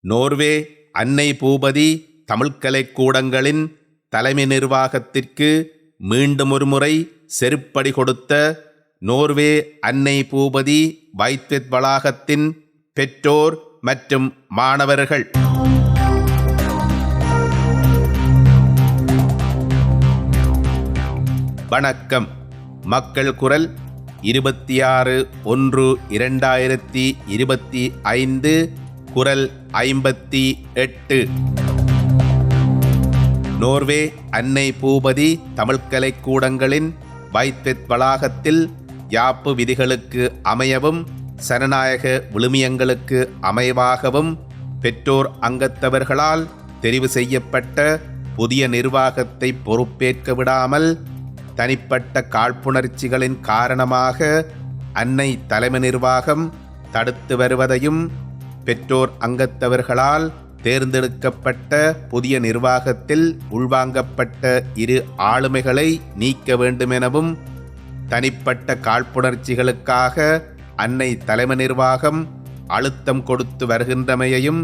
Norway அன்னை பூபதி தமிழ்கலைக்கூடங்களின் தலைமை நிர்வாகத்திற்கு மீண்டும் ஒருமுறை செருப்படி கொடுத்த நோர்வே அன்னை பூபதி வைத்வெத் வளாகத்தின் பெற்றோர் மற்றும் மாணவர்கள். வணக்கம். மக்கள் குரல் 26/1/2025 குரல் 58. நோர்வே அன்னை பூபதி தமிழ்கலைக்கூடங்களின் வைத்வெத் வளாகத்தில் யாப்பு விதிகளுக்கு அமையவும் சனநாயக விழுமியங்களுக்கு அமைவாகவும் பெற்றோர் அங்கத்தவர்களால் தெரிவு செய்யப்பட்ட புதிய நிர்வாகத்தை பொறுப்பேற்க விடாமல் தனிப்பட்ட காழ்ப்புணர்ச்சிகளின் காரணமாக அன்னை தலைமை நிர்வாகம் தடுத்து வருவதையும் பெற்றோர் அங்கத்தவர்களால் தேர்ந்தெடுக்கப்பட்ட புதிய நிர்வாகத்தில் உள்வாங்கப்பட்ட இரு ஆளுமைகளை நீக்க வேண்டுமெனவும் தனிப்பட்ட காழ்ப்புணர்ச்சிகளுக்காக அன்னை தலைமை நிர்வாகம் அழுத்தம் கொடுத்து வருகின்றமையையும்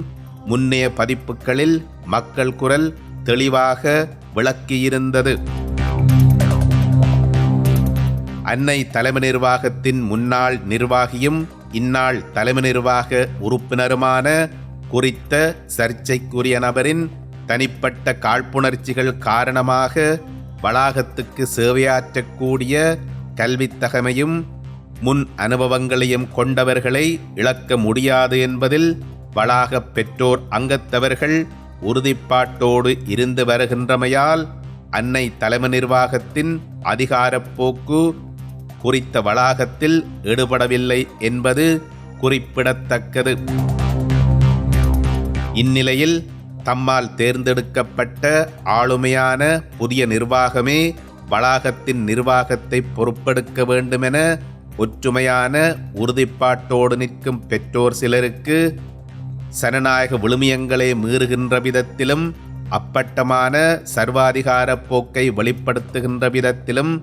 முன்னைய பதிப்புகளில் மக்கள் குரல் தெளிவாக விளக்கியிருந்தது. அன்னை தலைமை நிர்வாகத்தின் முன்னாள் நிர்வாகியும் இந்நாள் தலைமை நிர்வாக உறுப்பினருமான குறித்த சர்ச்சைக்குரிய நபரின் தனிப்பட்ட காழ்ப்புணர்ச்சிகள் காரணமாக வளாகத்துக்கு சேவையாற்றக்கூடிய கல்வித்தகமையும் முன் அனுபவங்களையும் கொண்டவர்களை இழக்க முடியாது என்பதில் வளாக பெற்றோர் அங்கத்தவர்கள் உறுதிப்பாட்டோடு இருந்து வருகின்றமையால் அன்னை தலைமை நிர்வாகத்தின் அதிகாரப்போக்கு குறித்த வளாகத்தில் ஈடுபடவில்லை என்பது குறிப்பிடத்தக்கது. இந்நிலையில் தம்மால் தேர்ந்தெடுக்கப்பட்ட ஆளுமையான புதிய நிர்வாகமே வளாகத்தின் நிர்வாகத்தை பொறுப்பெடுக்க வேண்டுமென ஒற்றுமையான உறுதிப்பாட்டோடு நிற்கும் பெற்றோர் சிலருக்கு சனநாயக விழுமியங்களை மீறுகின்ற விதத்திலும் அப்பட்டமான சர்வாதிகார போக்கை வெளிப்படுத்துகின்ற விதத்திலும்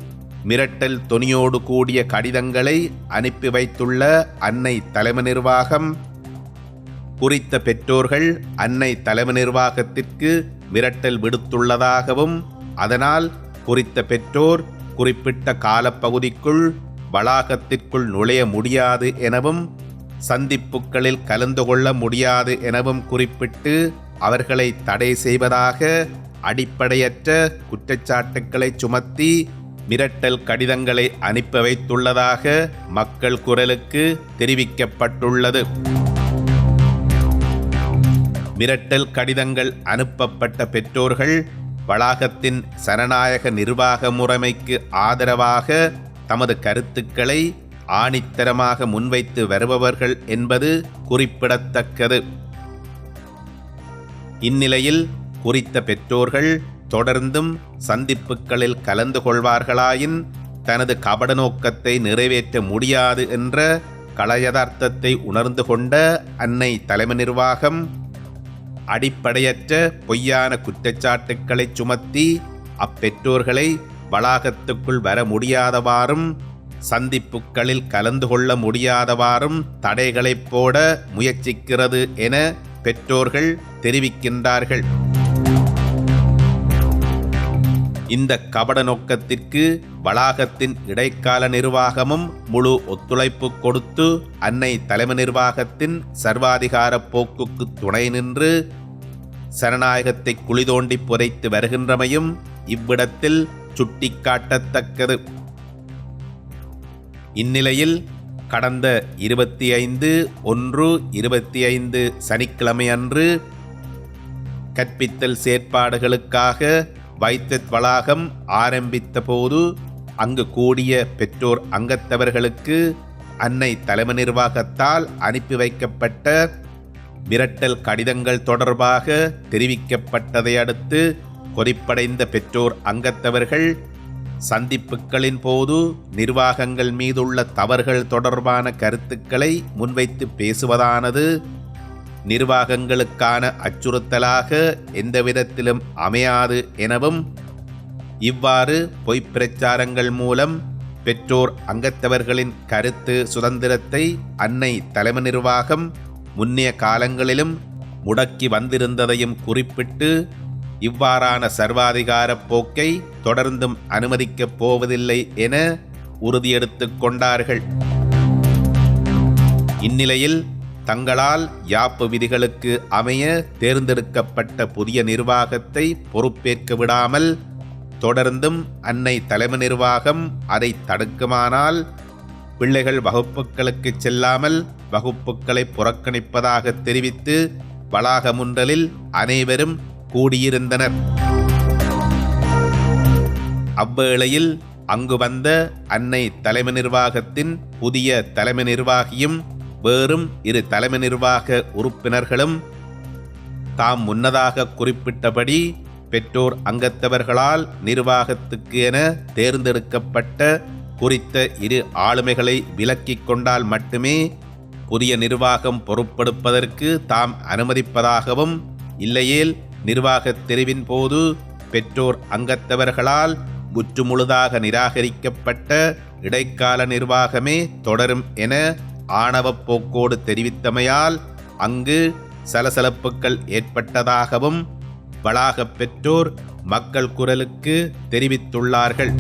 மிரட்டல் தொனியோடு கூடிய கடிதங்களை அனுப்பி வைத்துள்ள அன்னை தலைமை நிர்வாகம் குறித்த பெற்றோர்கள் அன்னை தலைமை நிர்வாகத்திற்கு மிரட்டல் விடுத்துள்ளதாகவும் அதனால் குறித்த பெற்றோர் குறிப்பிட்ட காலப்பகுதிக்குள் வளாகத்திற்குள் நுழைய முடியாது எனவும் சந்திப்புகளில் கலந்து கொள்ள முடியாது எனவும் குறிப்பிட்டு அவர்களை தடை செய்வதாக அடிப்படையற்ற குற்றச்சாட்டுக்களை சுமத்தி மிரட்டல் கடிதங்களை அனுப்பி வைத்துள்ளதாக மக்கள் குரலுக்கு தெரிவிக்கப்பட்டுள்ளது. மிரட்டல் கடிதங்கள் அனுப்பப்பட்ட பெற்றோர்கள் வளாகத்தின் சனநாயக நிர்வாக முறைமைக்கு ஆதரவாக தமது கருத்துக்களை ஆணித்தரமாக முன்வைத்து வருபவர்கள் என்பது குறிப்பிடத்தக்கது. இந்நிலையில் குறித்த பெற்றோர்கள் தொடர்ந்தும் சந்திப்புகளில் கலந்து கொள்வார்களாயின் தனது கபட நோக்கத்தை நிறைவேற்ற முடியாது என்ற களயதார்த்தத்தை உணர்ந்து கொண்ட அன்னை தலைமை நிர்வாகம் அடிப்படையற்ற பொய்யான குற்றச்சாட்டுக்களை சுமத்தி அப்பெற்றோர்களை வளாகத்துக்குள் வர முடியாதவாறும் சந்திப்புகளில் கலந்து கொள்ள முடியாதவாறும் தடைகளை போட முயற்சிக்கிறது என பெற்றோர்கள் தெரிவிக்கின்றார்கள். இந்த கபட நோக்கத்திற்கு வளாகத்தின் இடைக்கால நிர்வாகமும் முழு ஒத்துழைப்பு கொடுத்து அன்னை தலைமை நிர்வாகத்தின் சர்வாதிகார போக்குக்கு துணை நின்று சனநாயகத்தை குழி தோண்டி புதைத்து வருகின்றமையும் இவ்விடத்தில் சுட்டிக்காட்டத்தக்கது. இந்நிலையில் கடந்த 25/1/25 சனிக்கிழமை அன்று கற்பித்தல் செயற்பாடுகளுக்காக வைத்வெத் வளாகம் ஆரம்பித்த போது அங்கு கூடிய பெற்றோர் அங்கத்தவர்களுக்கு அன்னை தலைமை நிர்வாகத்தால் அனுப்பி வைக்கப்பட்ட மிரட்டல் கடிதங்கள் தொடர்பாக தெரிவிக்கப்பட்டதை அடுத்து கொதிப்படைந்த பெற்றோர் அங்கத்தவர்கள் சந்திப்புகளின் போது நிர்வாகங்கள் மீதுள்ள தவறுகள் தொடர்பான கருத்துக்களை முன்வைத்து பேசுவதானது நிர்வாகங்களுக்கான அச்சுறுத்தலாக எந்தவிதத்திலும் அமையாது எனவும் இவ்வாறு பொய்ப்பிரச்சாரங்கள் மூலம் பெற்றோர் அங்கத்தவர்களின் கருத்து சுதந்திரத்தை அன்னை தலைமை நிர்வாகம் முன்னைய காலங்களிலும் முடக்கி வந்திருந்ததையும் குறிப்பிட்டு இவ்வாறான சர்வாதிகார போக்கை தொடர்ந்தும் அனுமதிக்கப் போவதில்லை என உறுதியெடுத்துக் கொண்டார்கள். இந்நிலையில் தங்களால் யாப்பு விதிகளுக்கு அமைய தேர்ந்தெடுக்கப்பட்ட புதிய நிர்வாகத்தை பொறுப்பேற்க விடாமல் தொடர்ந்தும் அன்னை தலைமை நிர்வாகம் அதை தடுக்குமானால் பிள்ளைகள் வகுப்புகளுக்கு செல்லாமல் வகுப்புகளை புறக்கணிப்பதாக தெரிவித்து வளாகமுன்றலில் அனைவரும் கூடியிருந்தனர். அவ்வேளையில் அங்கு வந்த அன்னை தலைமை நிர்வாகத்தின் புதிய தலைமை நிர்வாகியும் வேறும் 2 தலைமை நிர்வாக உறுப்பினர்களும் தாம் முன்னதாக குறிப்பிட்டபடி பெற்றோர் அங்கத்தவர்களால் நிர்வாகத்துக்கு என தேர்ந்தெடுக்கப்பட்ட குறித்த 2 ஆளுமைகளை விலக்கிக் கொண்டால் மட்டுமே புதிய நிர்வாகம் பொறுப்பெடுப்பதற்கு தாம் அனுமதிப்பதாகவும், இல்லையேல் நிர்வாகத் தெரிவின் போது பெற்றோர் அங்கத்தவர்களால் முற்றுமுழுதாக நிராகரிக்கப்பட்ட இடைக்கால நிர்வாகமே தொடரும் என ஆணவப் போக்கோடு தெரிவித்தமையால் அங்கு சலசலப்புகள் ஏற்பட்டதாகவும் வளாகப் பெற்றோர் மக்கள் குரலுக்கு தெரிவித்துள்ளார்கள்.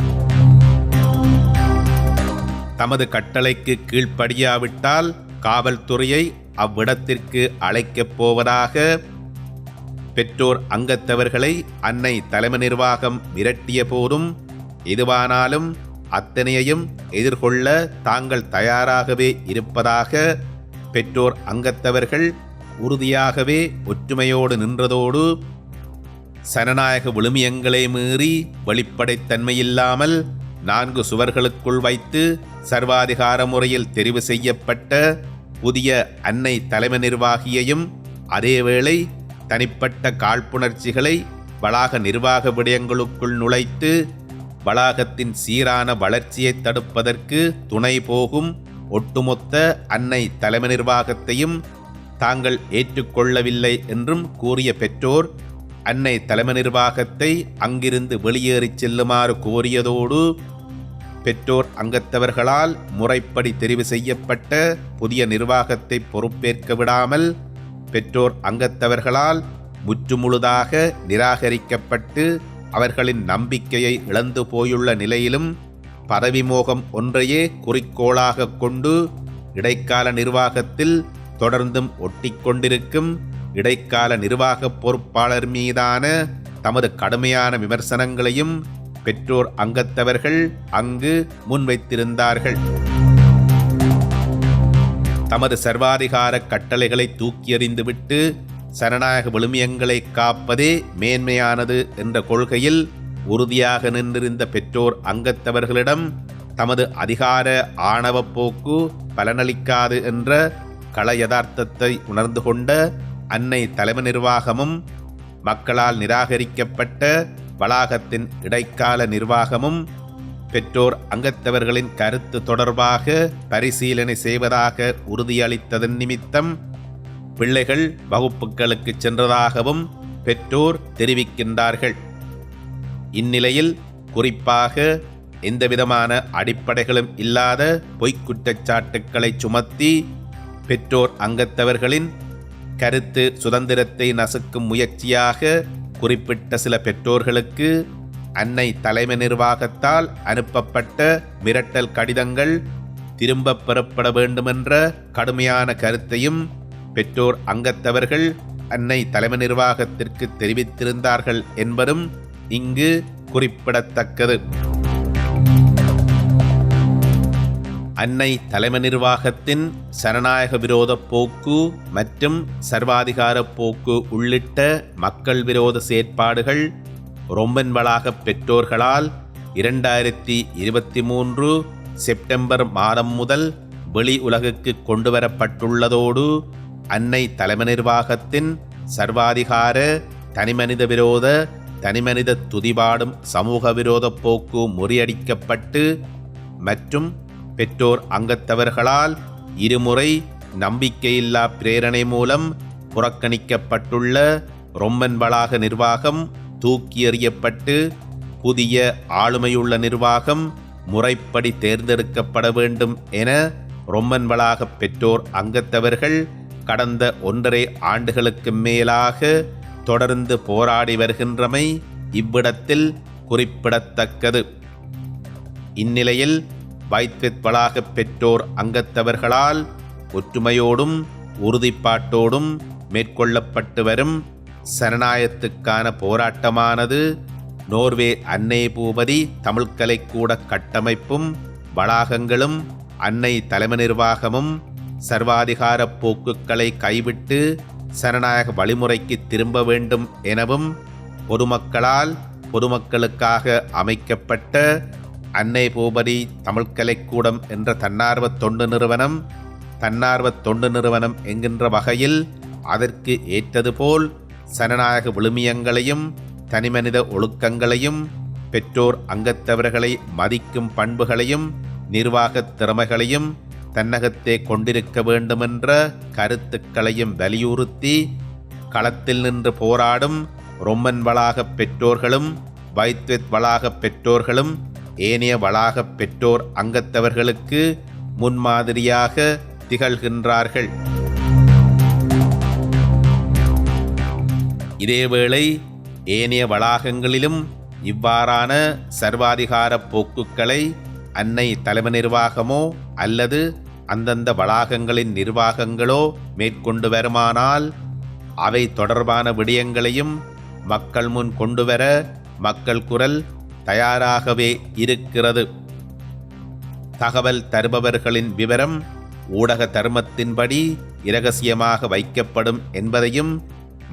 தமது கட்டளைக்கு கீழ்ப்படியாவிட்டால் காவல்துறையை அவ்விடத்திற்கு அழைக்கப் போவதாக பெற்றோர் அங்கத்தவர்களை அன்னை தலைமை நிர்வாகம் மிரட்டிய போதும் எதுவானாலும் அத்தனையையும் எதிர்கொள்ள தாங்கள் தயாராகவே இருப்பதாக பெற்றோர் அங்கத்தவர்கள் உறுதியாகவே ஒற்றுமையோடு நின்றதோடு சனநாயக விழுமியங்களை மீறி வெளிப்படைத்தன்மையில்லாமல் 4 சுவர்களுக்குள் வைத்து சர்வாதிகார முறையில் தெரிவு செய்யப்பட்ட புதிய அன்னை தலைமை நிர்வாகியையும் அதேவேளை தனிப்பட்ட காழ்ப்புணர்ச்சிகளை வளாக நிர்வாக விடயங்களுக்குள் நுழைத்து வளாகத்தின் சீரான வளர்ச்சியை தடுப்பதற்கு துணை போகும் ஒட்டுமொத்த அன்னை தலைமை நிர்வாகத்தையும் தாங்கள் ஏற்றுக்கொள்ளவில்லை என்றும் கூறிய பெற்றோர் அன்னை தலைமை நிர்வாகத்தை அங்கிருந்து வெளியேறிச் செல்லுமாறு கோரியதோடு பெற்றோர் அங்கத்தவர்களால் முறைப்படி தெரிவு செய்யப்பட்ட புதிய நிர்வாகத்தை பொறுப்பேற்க விடாமல் பெற்றோர் அங்கத்தவர்களால் முற்றுமுழுதாக நிராகரிக்கப்பட்டு அவர்களின் நம்பிக்கையை இழந்து போயுள்ள நிலையிலும் பதவி மோகம் ஒன்றையே குறிக்கோளாக கொண்டு இடைக்கால நிர்வாகத்தில் தொடர்ந்தும் ஒட்டிக்கொண்டிருக்கும் இடைக்கால நிர்வாக பொறுப்பாளர் மீதான தமது கடுமையான விமர்சனங்களையும் பெற்றோர் அங்கத்தவர்கள் அங்கு முன்வைத்திருந்தார்கள். தமது சர்வாதிகார கட்டளைகளை தூக்கி எறிந்துவிட்டு சனநாயக விழுமியங்களை காப்பதே மேன்மையானது என்ற கொள்கையில் உறுதியாக நின்றிருந்த பெற்றோர் அங்கத்தவர்களிடம் தமது அதிகார ஆணவ போக்கு பலனளிக்காது என்ற கள யதார்த்தத்தை உணர்ந்து கொண்ட அன்னை தலைமை நிர்வாகமும் மக்களால் நிராகரிக்கப்பட்ட வளாகத்தின் இடைக்கால நிர்வாகமும் பெற்றோர் அங்கத்தவர்களின் கருத்து தொடர்பாக பரிசீலனை செய்வதாக உறுதியளித்ததன் நிமித்தம் பிள்ளைகள் வகுப்புகளுக்கு சென்றதாகவும் பெற்றோர் தெரிவிக்கின்றார்கள். இந்நிலையில் குறிப்பாக எந்தவிதமான அடிப்படைகளும் இல்லாத பொய்க் குற்றச்சாட்டுக்களை சுமத்தி பெற்றோர் அங்கத்தவர்களின் கருத்து சுதந்திரத்தை நசுக்கும் முயற்சியாக குறிப்பிட்ட சில பெற்றோர்களுக்கு அன்னை தலைமை நிர்வாகத்தால் அனுப்பப்பட்ட மிரட்டல் கடிதங்கள் திரும்பப் பெறப்பட வேண்டுமென்ற கடுமையான கருத்தையும் பெற்றோர் அங்கத்தவர்கள் அன்னை தலைமை நிர்வாகத்திற்கு தெரிவித்திருந்தார்கள் என்பதும் இங்கு குறிப்பிடத்தக்கது. அன்னை தலைமை நிர்வாகத்தின் சனநாயக விரோத போக்கு மற்றும் சர்வாதிகார போக்கு உள்ளிட்ட மக்கள் விரோத செயற்பாடுகள் ரொம்பன் வளாக பெற்றோர்களால் 2023 செப்டம்பர் மாதம் முதல் வெளி உலகுக்கு கொண்டுவரப்பட்டுள்ளதோடு அன்னை தலைமை நிர்வாகத்தின் சர்வாதிகார தனிமனித விரோத தனிமனித துதிபாடும் சமூக விரோத போக்கு முறியடிக்கப்பட்டு மற்றும் பெற்றோர் அங்கத்தவர்களால் இருமுறை நம்பிக்கையில்லா பிரேரணை மூலம் புறக்கணிக்கப்பட்டுள்ள ரொம்பன் வளாக நிர்வாகம் தூக்கி எறியப்பட்டு புதிய ஆளுமையுள்ள நிர்வாகம் முறைப்படி தேர்ந்தெடுக்கப்பட வேண்டும் என ரொம்பன் வளாக பெற்றோர் அங்கத்தவர்கள் கடந்த 1.5 ஆண்டுகளுக்கு மேலாக தொடர்ந்து போராடி வருகின்றமை இவ்விடத்தில் குறிப்பிடத்தக்கது. இந்நிலையில் வைத்வெத் வளாக பெற்றோர் அங்கத்தவர்களால் ஒற்றுமையோடும் உறுதிப்பாட்டோடும் மேற்கொள்ளப்பட்டு வரும் சரணாயத்துக்கான போராட்டமானது நோர்வே அன்னை பூபதி தமிழ் கலைக்கூட கட்டமைப்பும் வளாகங்களும் அன்னை தலைமை நிர்வாகமும் சர்வாதிகார போக்குகளை கைவிட்டு சனநாயக வழிமுறைக்கு திரும்ப வேண்டும் எனவும் பொதுமக்களால் பொதுமக்களுக்காக அமைக்கப்பட்ட அன்னை பூபதி தமிழ் கலைக்கூடம் என்ற தன்னார்வ தொண்டு நிறுவனம் என்கின்ற வகையில் அதற்கு ஏற்றது போல் சனநாயக விழுமியங்களையும் தனிமனித ஒழுக்கங்களையும் பெற்றோர் அங்கத்தவர்களை மதிக்கும் பண்புகளையும் நிர்வாகத் திறமைகளையும் தன்னகத்தே கொண்டிருக்க வேண்டுமென்ற கருத்துக்களையும் வலியுறுத்தி களத்தில் நின்று போராடும் ரொம்மன் வளாக பெற்றோர்களும் வைத்வெத் வளாக பெற்றோர்களும் ஏனைய வளாக பெற்றோர் அங்கத்தவர்களுக்கு முன்மாதிரியாக திகழ்கின்றார்கள். இதேவேளை ஏனைய வளாகங்களிலும் இவ்வாறான சர்வாதிகார போக்குகளை அன்னை தலைமை நிர்வாகமோ அல்லது அந்தந்த வளாகங்களின் நிர்வாகங்களோ மேற்கொண்டு வருமானால் அவை தொடர்பான விடயங்களையும் மக்கள் முன் கொண்டுவர மக்கள் குரல் தயாராகவே இருக்கிறது. தகவல் தருபவர்களின் விவரம் ஊடக தர்மத்தின்படி இரகசியமாக வைக்கப்படும் என்பதையும்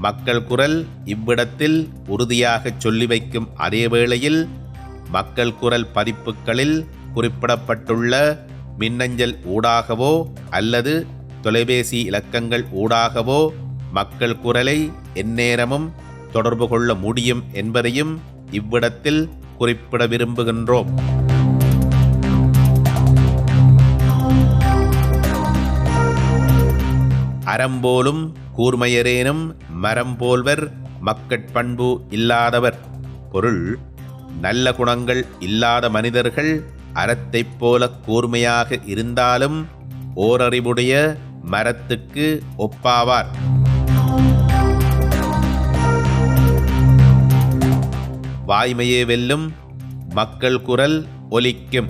மக்கள் குரல் இவ்விடத்தில் உறுதியாக சொல்லி வைக்கும் அதேவேளையில் மக்கள் குரல் பதிப்புகளில் குறிப்பிடப்பட்டுள்ள மின்னஞ்சல் ஊடாகவோ அல்லது தொலைபேசி இலக்கங்கள் ஊடாகவோ மக்கள் குரலை எந்நேரமும் தொடர்பு கொள்ள முடியும் என்பதையும் இவ்விடத்தில் குறிப்பிட விரும்புகின்றோம். அறம்போலும் கூர்மையரேனும் மரம்போல்வர் மக்கட்பண்பு இல்லாதவர். பொருள்: நல்ல குணங்கள் இல்லாத மனிதர்கள் அறத்தைப் போல கூர்மையாக இருந்தாலும் ஓரறிவுடைய மரத்துக்கு ஒப்பாவார். வாய்மையே வெல்லும், மக்கள் குரல் ஒலிக்கும்.